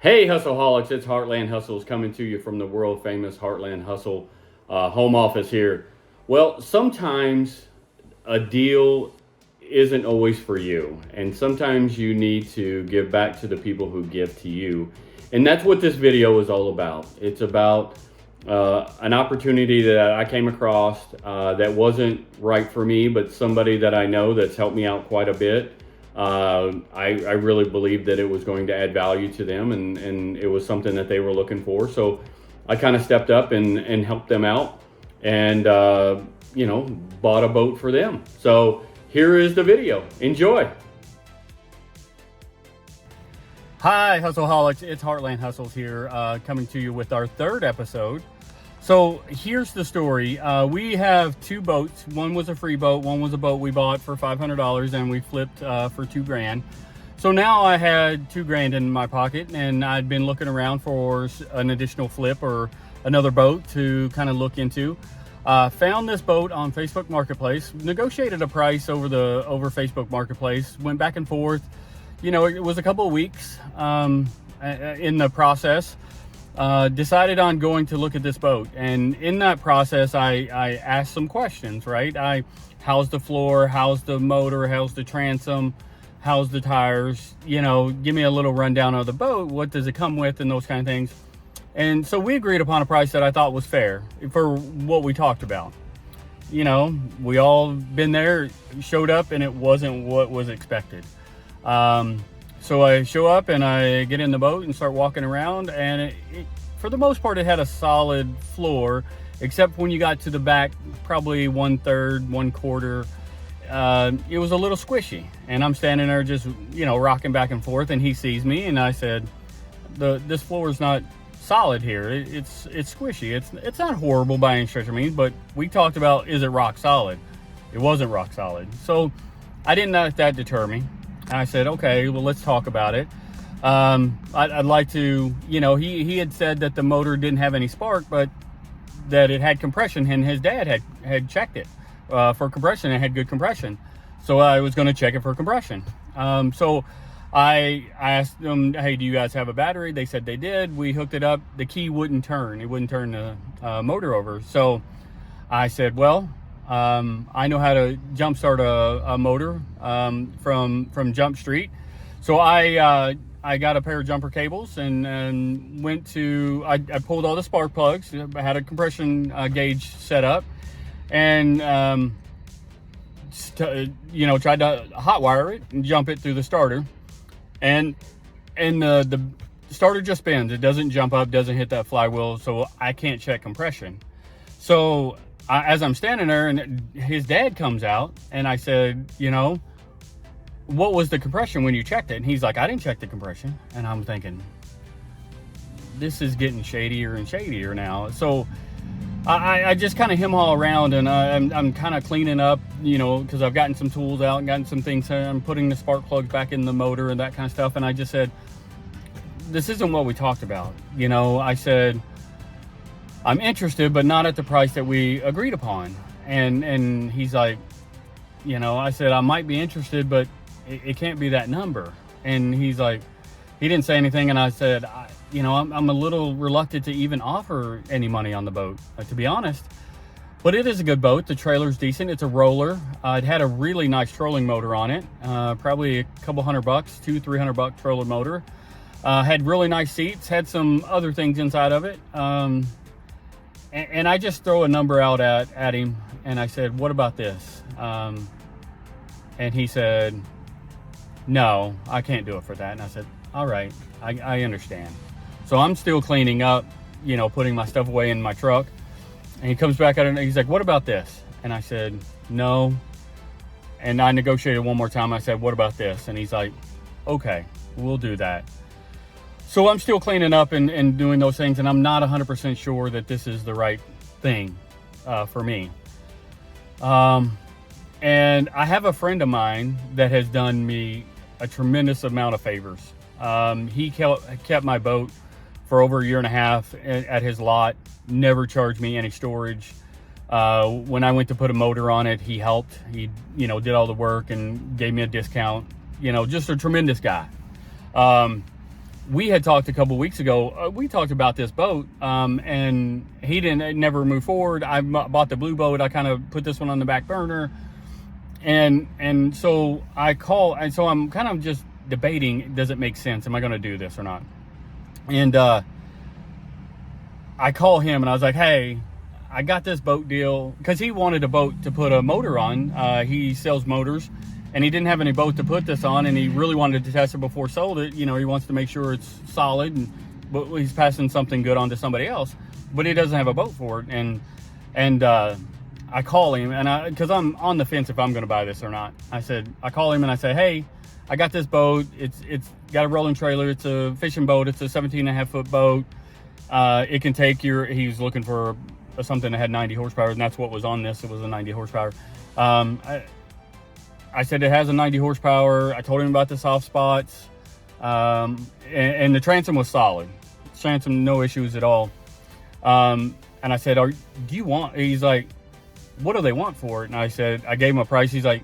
Hey, Hustleaholics, it's Heartland Hustles coming to you from the world famous Heartland Hustle home office here. Well, sometimes a deal isn't always for you, and sometimes you need to give back to the people who give to you. And that's what this video is all about. It's about an opportunity that I came across that wasn't right for me, but somebody that I know that's helped me out quite a bit. I really believed that it was going to add value to them, and it was something that they were looking for. So I kind of stepped up and helped them out and, bought a boat for them. So here is the video. Enjoy. Hi, Hustleaholics. It's Heartland Hustles here, coming to you with our third episode. So here's the story. We have two boats. One was a free boat. One was a boat we bought for $500 and we flipped for $2,000. So now I had $2,000 in my pocket, and I'd been looking around for an additional flip or another boat to kind of look into. Found this boat on Facebook Marketplace, negotiated a price over Facebook Marketplace, went back and forth. You know, it was a couple of weeks in the process. Decided on going to look at this boat, and in that process I asked some questions, right? How's the floor, how's the motor, how's the transom, how's the tires, give me a little rundown of the boat, what does it come with, and those kind of things. And so we agreed upon a price that I thought was fair for what we talked about. We all been there, showed up, and it wasn't what was expected. So I show up and I get in the boat and start walking around, and for the most part, it had a solid floor, except when you got to the back, probably 1/3, 1/4, it was a little squishy. And I'm standing there just, rocking back and forth, and he sees me, and I said, this floor is not solid here. It's squishy. It's not horrible by any stretch of means, but we talked about, is it rock solid? It wasn't rock solid. So I didn't let that deter me. I said, okay, well, let's talk about it. I'd like to, he had said that the motor didn't have any spark, but that it had compression, and his dad had checked it for compression. It had good compression. So I was going to check it for compression. So I asked them, hey, do you guys have a battery? They said they did. We hooked it up. The key wouldn't turn. It wouldn't turn the motor over. So I said, well, I know how to jump start a motor from Jump Street. So I got a pair of jumper cables and went to, I pulled all the spark plugs. I had a compression gauge set up, and tried to hot wire it and jump it through the starter, and the starter just spins. It doesn't jump up, doesn't hit that flywheel, so I can't check compression. So as I'm standing there, and his dad comes out, and I said, what was the compression when you checked it? And he's like, I didn't check the compression. And I'm thinking, this is getting shadier and shadier now. So I just kind of hem-haul around, and I'm kind of cleaning up, because I've gotten some tools out and gotten some things. I'm putting the spark plugs back in the motor and that kind of stuff. And I just said, this isn't what we talked about. I said, I'm interested, but not at the price that we agreed upon. And he's like, I said, I might be interested, but it can't be that number. And he's like, he didn't say anything. And I said, I'm a little reluctant to even offer any money on the boat, to be honest. But it is a good boat. The trailer's decent. It's a roller. It had a really nice trolling motor on it. Probably a couple $100, $200-300 trolling motor. Had really nice seats. Had some other things inside of it. And I just throw a number out at him, and I said, what about this? And he said, no, I can't do it for that. And I said, all right, I understand. So I'm still cleaning up, putting my stuff away in my truck. And he comes back out and he's like, what about this? And I said, no. And I negotiated one more time. I said, what about this? And he's like, okay, we'll do that. So I'm still cleaning up and doing those things, and I'm not 100% sure that this is the right thing for me. And I have a friend of mine that has done me a tremendous amount of favors. He kept my boat for over a year and a half at his lot, never charged me any storage. When I went to put a motor on it, he helped. He, did all the work and gave me a discount. Just a tremendous guy. we had talked a couple weeks ago. We talked about this boat, and it never moved forward. I bought the blue boat. I kind of put this one on the back burner, and so so I'm kind of just debating, does it make sense? Am I going to do this or not? And I call him and I was like, hey, I got this boat deal, because he wanted a boat to put a motor on. He sells motors, and he didn't have any boat to put this on, and he really wanted to test it before he sold it. He wants to make sure it's solid, but he's passing something good on to somebody else, but he doesn't have a boat for it. And I call him, and because I'm on the fence if I'm going to buy this or not. I call him and I say, hey, I got this boat. It's got a rolling trailer. It's a fishing boat. It's a 17.5-foot boat. It can take he's looking for something that had 90 horsepower, and that's what was on this. It was a 90 horsepower. I said it has a 90 horsepower. I told him about the soft spots, and the transom was solid. Transom, no issues at all. And I said, he's like, what do they want for it? And I gave him a price. He's like,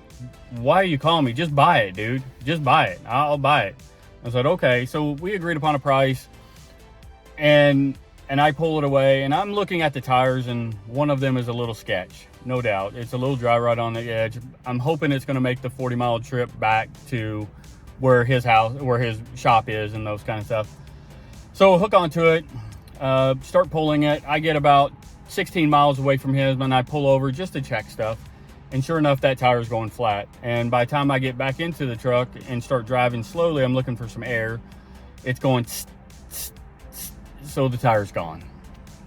why are you calling me? Just buy it, dude. Just buy it. I'll buy it. I said, okay. So we agreed upon a price, and I pull it away, and I'm looking at the tires, and one of them is a little sketch, no doubt. It's a little dry right on the edge. I'm hoping it's going to make the 40-mile trip back to where his shop is, and those kind of stuff. So hook onto it, start pulling it. I get about 16 miles away from his, and I pull over just to check stuff. And sure enough, that tire is going flat. And by the time I get back into the truck and start driving slowly, I'm looking for some air. It's going so the tire's gone.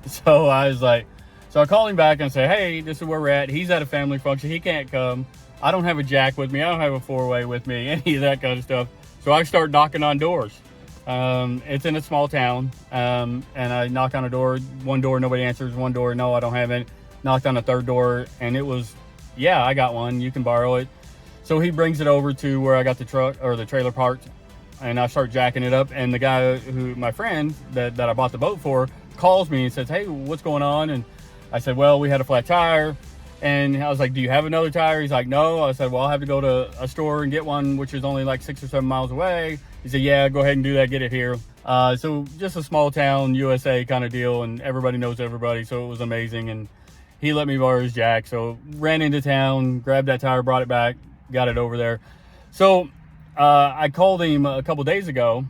So I call him back and say, hey, this is where we're at. He's at a family function. He can't come. I don't have a jack with me. I don't have a four-way with me, any of that kind of stuff. So I start knocking on doors. It's in a small town, and I knock on a door. One door, nobody answers. One door, no, I don't have it. Knocked on a third door, and it was, yeah, I got one. You can borrow it. So he brings it over to where I got the truck or the trailer parked, and I start jacking it up. And the guy my friend that I bought the boat for, calls me and says, hey, what's going on? And I said, well, we had a flat tire. And I was like, do you have another tire? He's like, no. I said, well, I'll have to go to a store and get one, which is only like 6 or 7 miles away. He said, yeah, go ahead and do that. Get it here. So just a small town USA kind of deal, and everybody knows everybody. So it was amazing. And he let me borrow his jack. So ran into town, grabbed that tire, brought it back, got it over there. So I called him a couple days ago,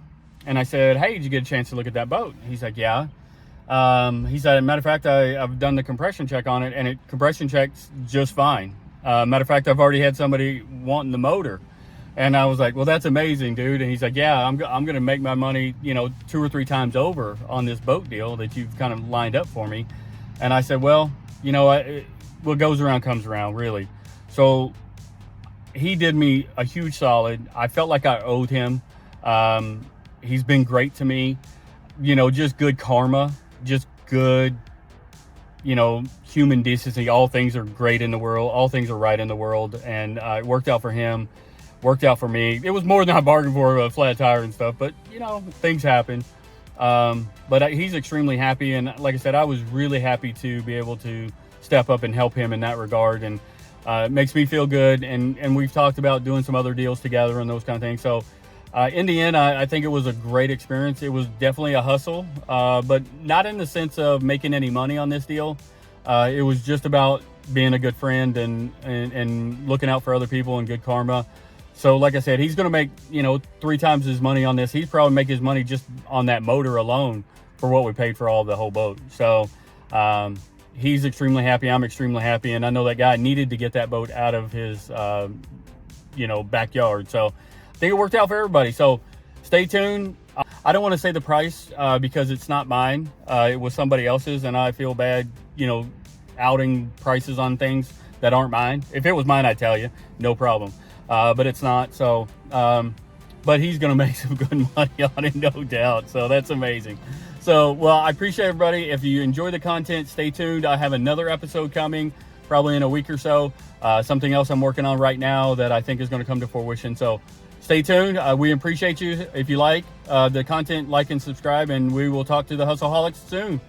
and I said, hey, did you get a chance to look at that boat? He's like, yeah. He said, matter of fact, I've done the compression check on it, and it compression checks just fine. Matter of fact, I've already had somebody wanting the motor. And I was like, well, that's amazing, dude. And he's like, yeah, I'm going to make my money, 2 or 3 times over on this boat deal that you've kind of lined up for me. And I said, well, what goes around comes around, really. So he did me a huge solid. I felt like I owed him. He's been great to me, just good karma, just good, human decency. All things are great in the world. All things are right in the world. And it worked out for him, worked out for me. It was more than I bargained for, a flat tire and stuff, but things happen. But he's extremely happy. And like I said, I was really happy to be able to step up and help him in that regard. And it makes me feel good. And we've talked about doing some other deals together and those kind of things. So in the end, I think it was a great experience. It was definitely a hustle, but not in the sense of making any money on this deal. It was just about being a good friend and looking out for other people and good karma. So like I said, he's going to make, 3 times his money on this. He's probably make his money just on that motor alone for what we paid for the whole boat. So he's extremely happy. I'm extremely happy. And I know that guy needed to get that boat out of his, backyard. So I think it worked out for everybody. So stay tuned. I don't want to say the price because it's not mine. It was somebody else's, and I feel bad, outing prices on things that aren't mine. If it was mine, I'd tell you, no problem. But it's not. So, but he's going to make some good money on it, no doubt. So that's amazing. So, well, I appreciate everybody. If you enjoy the content, stay tuned. I have another episode coming probably in a week or so. Something else I'm working on right now that I think is going to come to fruition. So stay tuned. We appreciate you. If you like the content, like and subscribe, and we will talk to the Hustleaholics soon.